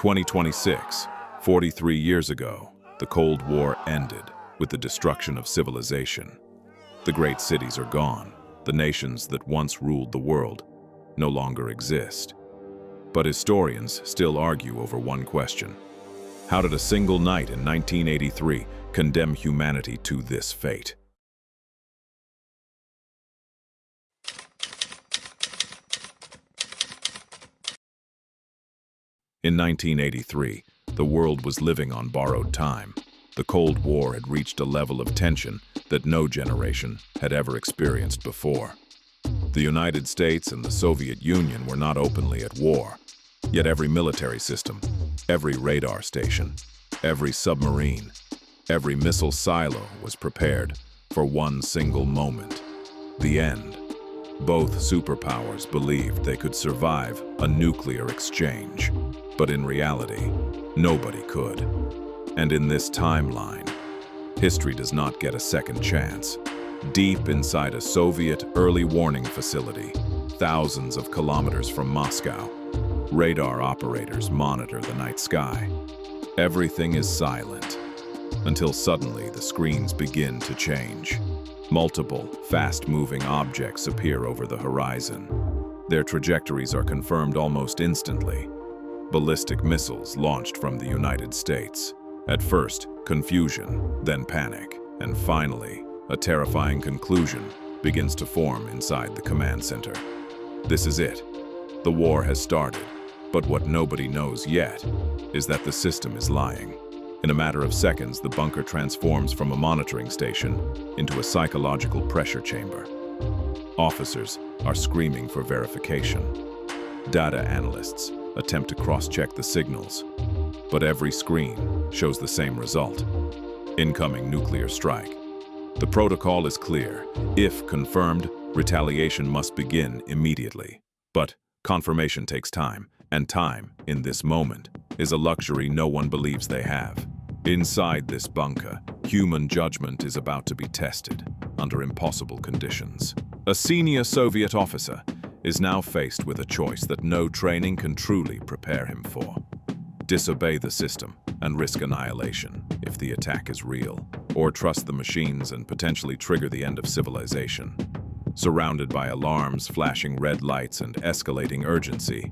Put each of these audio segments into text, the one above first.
2026, 43 years ago, the Cold War ended with the destruction of civilization. The great cities are gone. The nations that once ruled the world no longer exist. But historians still argue over one question. How did a single night in 1983 condemn humanity to this fate? In 1983, the world was living on borrowed time. The Cold War had reached a level of tension that no generation had ever experienced before. The United States and the Soviet Union were not openly at war, yet every military system, every radar station, every submarine, every missile silo was prepared for one single moment: the end. Both superpowers believed they could survive a nuclear exchange, but in reality, nobody could. And in this timeline, history does not get a second chance. Deep inside a Soviet early warning facility, thousands of kilometers from Moscow, radar operators monitor the night sky. Everything is silent, until suddenly the screens begin to change. Multiple, fast-moving objects appear over the horizon. Their trajectories are confirmed almost instantly. Ballistic missiles launched from the United States. At first, confusion, then panic, and finally, a terrifying conclusion begins to form inside the command center. This is it. The war has started, but what nobody knows yet is that the system is lying. In a matter of seconds, the bunker transforms from a monitoring station into a psychological pressure chamber. Officers are screaming for verification. Data analysts attempt to cross-check the signals, but every screen shows the same result: incoming nuclear strike. The protocol is clear. If confirmed, retaliation must begin immediately. But confirmation takes time, and time, in this moment, is a luxury no one believes they have. Inside this bunker, human judgment is about to be tested under impossible conditions. A senior Soviet officer is now faced with a choice that no training can truly prepare him for. Disobey the system and risk annihilation if the attack is real, or trust the machines and potentially trigger the end of civilization. Surrounded by alarms, flashing red lights, and escalating urgency,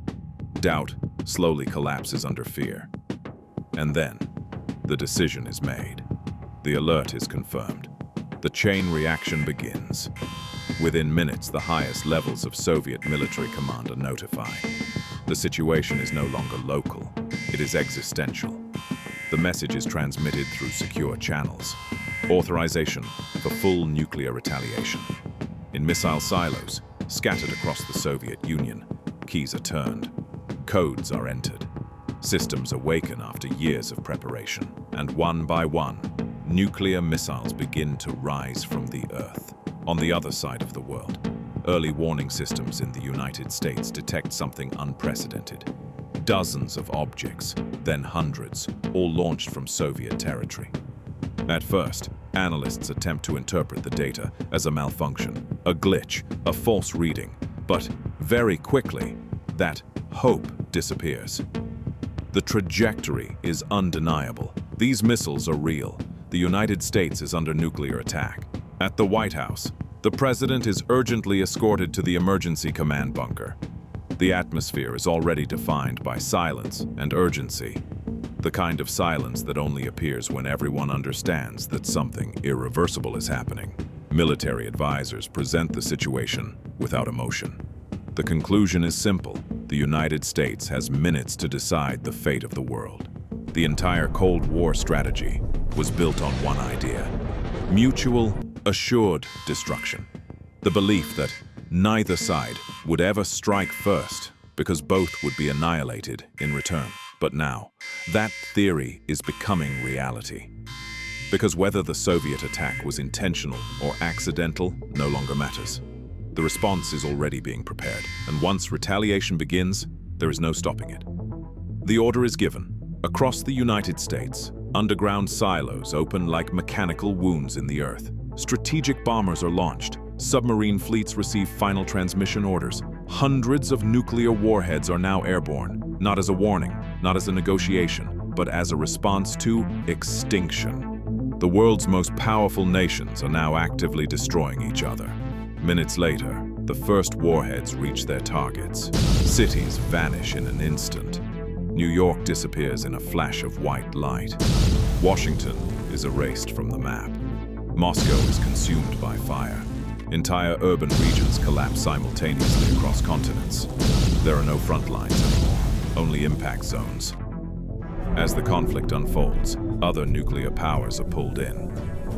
doubt slowly collapses under fear. And then, the decision is made. The alert is confirmed. The chain reaction begins. Within minutes, the highest levels of Soviet military command are notified. The situation is no longer local. It is existential. The message is transmitted through secure channels. Authorization for full nuclear retaliation. In missile silos, scattered across the Soviet Union, keys are turned. Codes are entered. Systems awaken after years of preparation. And one by one, nuclear missiles begin to rise from the Earth. On the other side of the world, early warning systems in the United States detect something unprecedented. Dozens of objects, then hundreds, all launched from Soviet territory. At first, analysts attempt to interpret the data as a malfunction, a glitch, a false reading. But very quickly, that hope disappears. The trajectory is undeniable. These missiles are real. The United States is under nuclear attack. At the White House, the president is urgently escorted to the emergency command bunker. The atmosphere is already defined by silence and urgency, the kind of silence that only appears when everyone understands that something irreversible is happening. Military advisors present the situation without emotion. The conclusion is simple. The United States has minutes to decide the fate of the world. The entire Cold War strategy was built on one idea: mutual, assured destruction. The belief that neither side would ever strike first because both would be annihilated in return. But now, that theory is becoming reality. Because whether the Soviet attack was intentional or accidental no longer matters. The response is already being prepared, and once retaliation begins, there is no stopping it. The order is given. Across the United States, underground silos open like mechanical wounds in the earth. Strategic bombers are launched. Submarine fleets receive final transmission orders. Hundreds of nuclear warheads are now airborne. not as a warning, not as a negotiation, but as a response to extinction. The world's most powerful nations are now actively destroying each other. Minutes later, the first warheads reach their targets. Cities vanish in an instant. New York disappears in a flash of white light. Washington is erased from the map. Moscow is consumed by fire. Entire urban regions collapse simultaneously across continents. There are no front lines anymore, only impact zones. As the conflict unfolds, other nuclear powers are pulled in.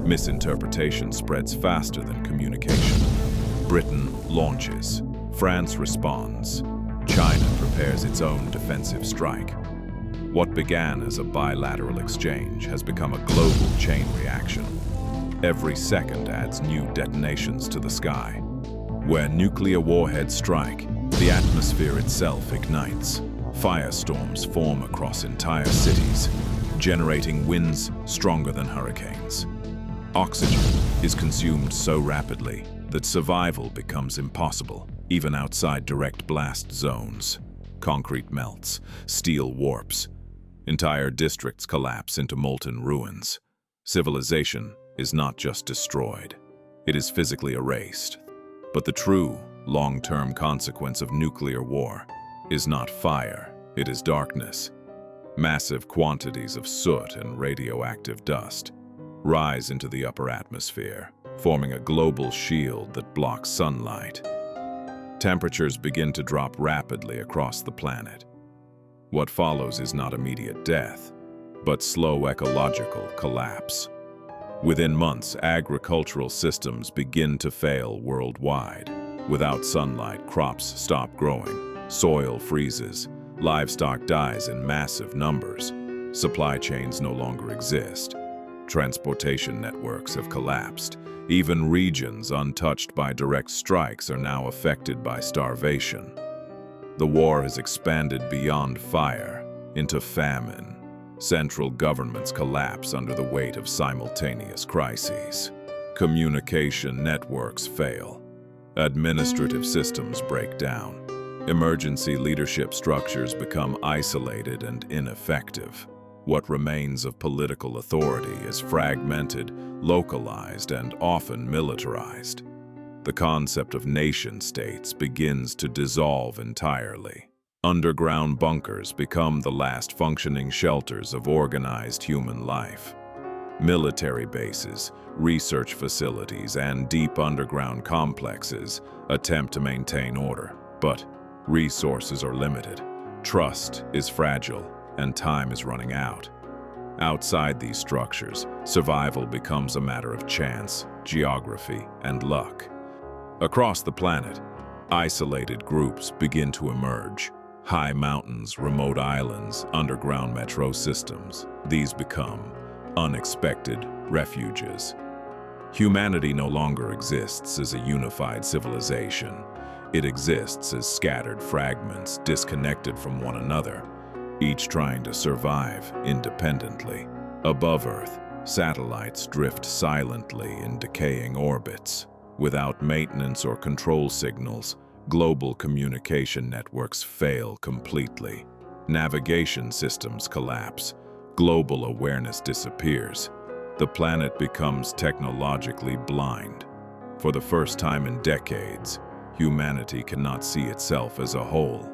Misinterpretation spreads faster than communication. Britain launches. France responds. China prepares its own defensive strike. What began as a bilateral exchange has become a global chain reaction. Every second adds new detonations to the sky. Where nuclear warheads strike, the atmosphere itself ignites. Firestorms form across entire cities, generating winds stronger than hurricanes. Oxygen is consumed so rapidly that survival becomes impossible, even outside direct blast zones. Concrete melts, steel warps. Entire districts collapse into molten ruins. Civilization is not just destroyed, it is physically erased. But the true, long-term consequence of nuclear war is not fire, it is darkness. Massive quantities of soot and radioactive dust rise into the upper atmosphere, forming a global shield that blocks sunlight. Temperatures begin to drop rapidly across the planet. What follows is not immediate death, but slow ecological collapse. Within months, agricultural systems begin to fail worldwide. Without sunlight, crops stop growing, soil freezes, livestock dies in massive numbers, supply chains no longer exist, transportation networks have collapsed, even regions untouched by direct strikes are now affected by starvation. The war has expanded beyond fire into famine. Central governments collapse under the weight of simultaneous crises. Communication networks fail. Administrative systems break down. Emergency leadership structures become isolated and ineffective. What remains of political authority is fragmented, localized, and often militarized. The concept of nation-states begins to dissolve entirely. Underground bunkers become the last functioning shelters of organized human life. Military bases, research facilities, and deep underground complexes attempt to maintain order, but resources are limited, trust is fragile, and time is running out. Outside these structures, survival becomes a matter of chance, geography, and luck. Across the planet, isolated groups begin to emerge. High mountains, remote islands, underground metro systems. These become unexpected refuges. Humanity no longer exists as a unified civilization. It exists as scattered fragments disconnected from one another, each trying to survive independently. Above Earth, satellites drift silently in decaying orbits. Without maintenance or control signals, global communication networks fail completely. Navigation systems collapse. Global awareness disappears. The planet becomes technologically blind. For the first time in decades, humanity cannot see itself as a whole.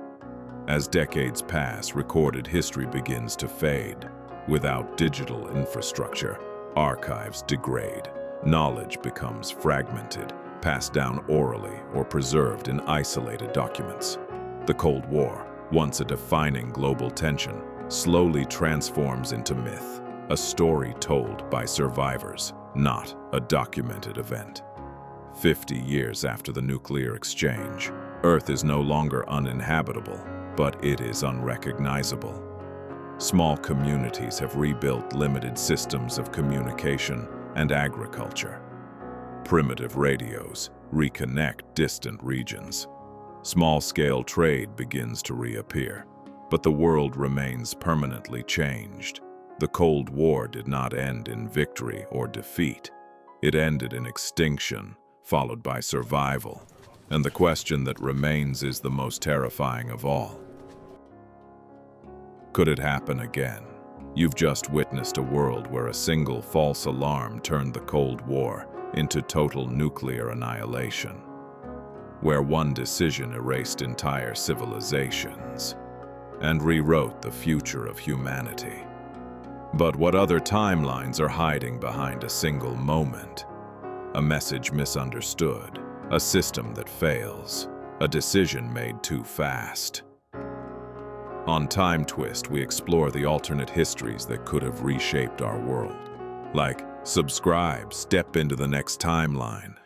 As decades pass, recorded history begins to fade. Without digital infrastructure, archives degrade. Knowledge becomes fragmented, passed down orally or preserved in isolated documents. The Cold War, once a defining global tension, slowly transforms into myth, a story told by survivors, not a documented event. 50 years after the nuclear exchange, Earth is no longer uninhabitable, but it is unrecognizable. Small communities have rebuilt limited systems of communication and agriculture. Primitive radios reconnect distant regions. Small-scale trade begins to reappear, but the world remains permanently changed. The Cold War did not end in victory or defeat. It ended in extinction, followed by survival. And the question that remains is the most terrifying of all. Could it happen again? You've just witnessed a world where a single false alarm turned the Cold War into total nuclear annihilation, where one decision erased entire civilizations and rewrote the future of humanity. But what other timelines are hiding behind a single moment? A message misunderstood, a system that fails, a decision made too fast. On Time Twist, we explore the alternate histories that could have reshaped our world. Like, subscribe, step into the next timeline.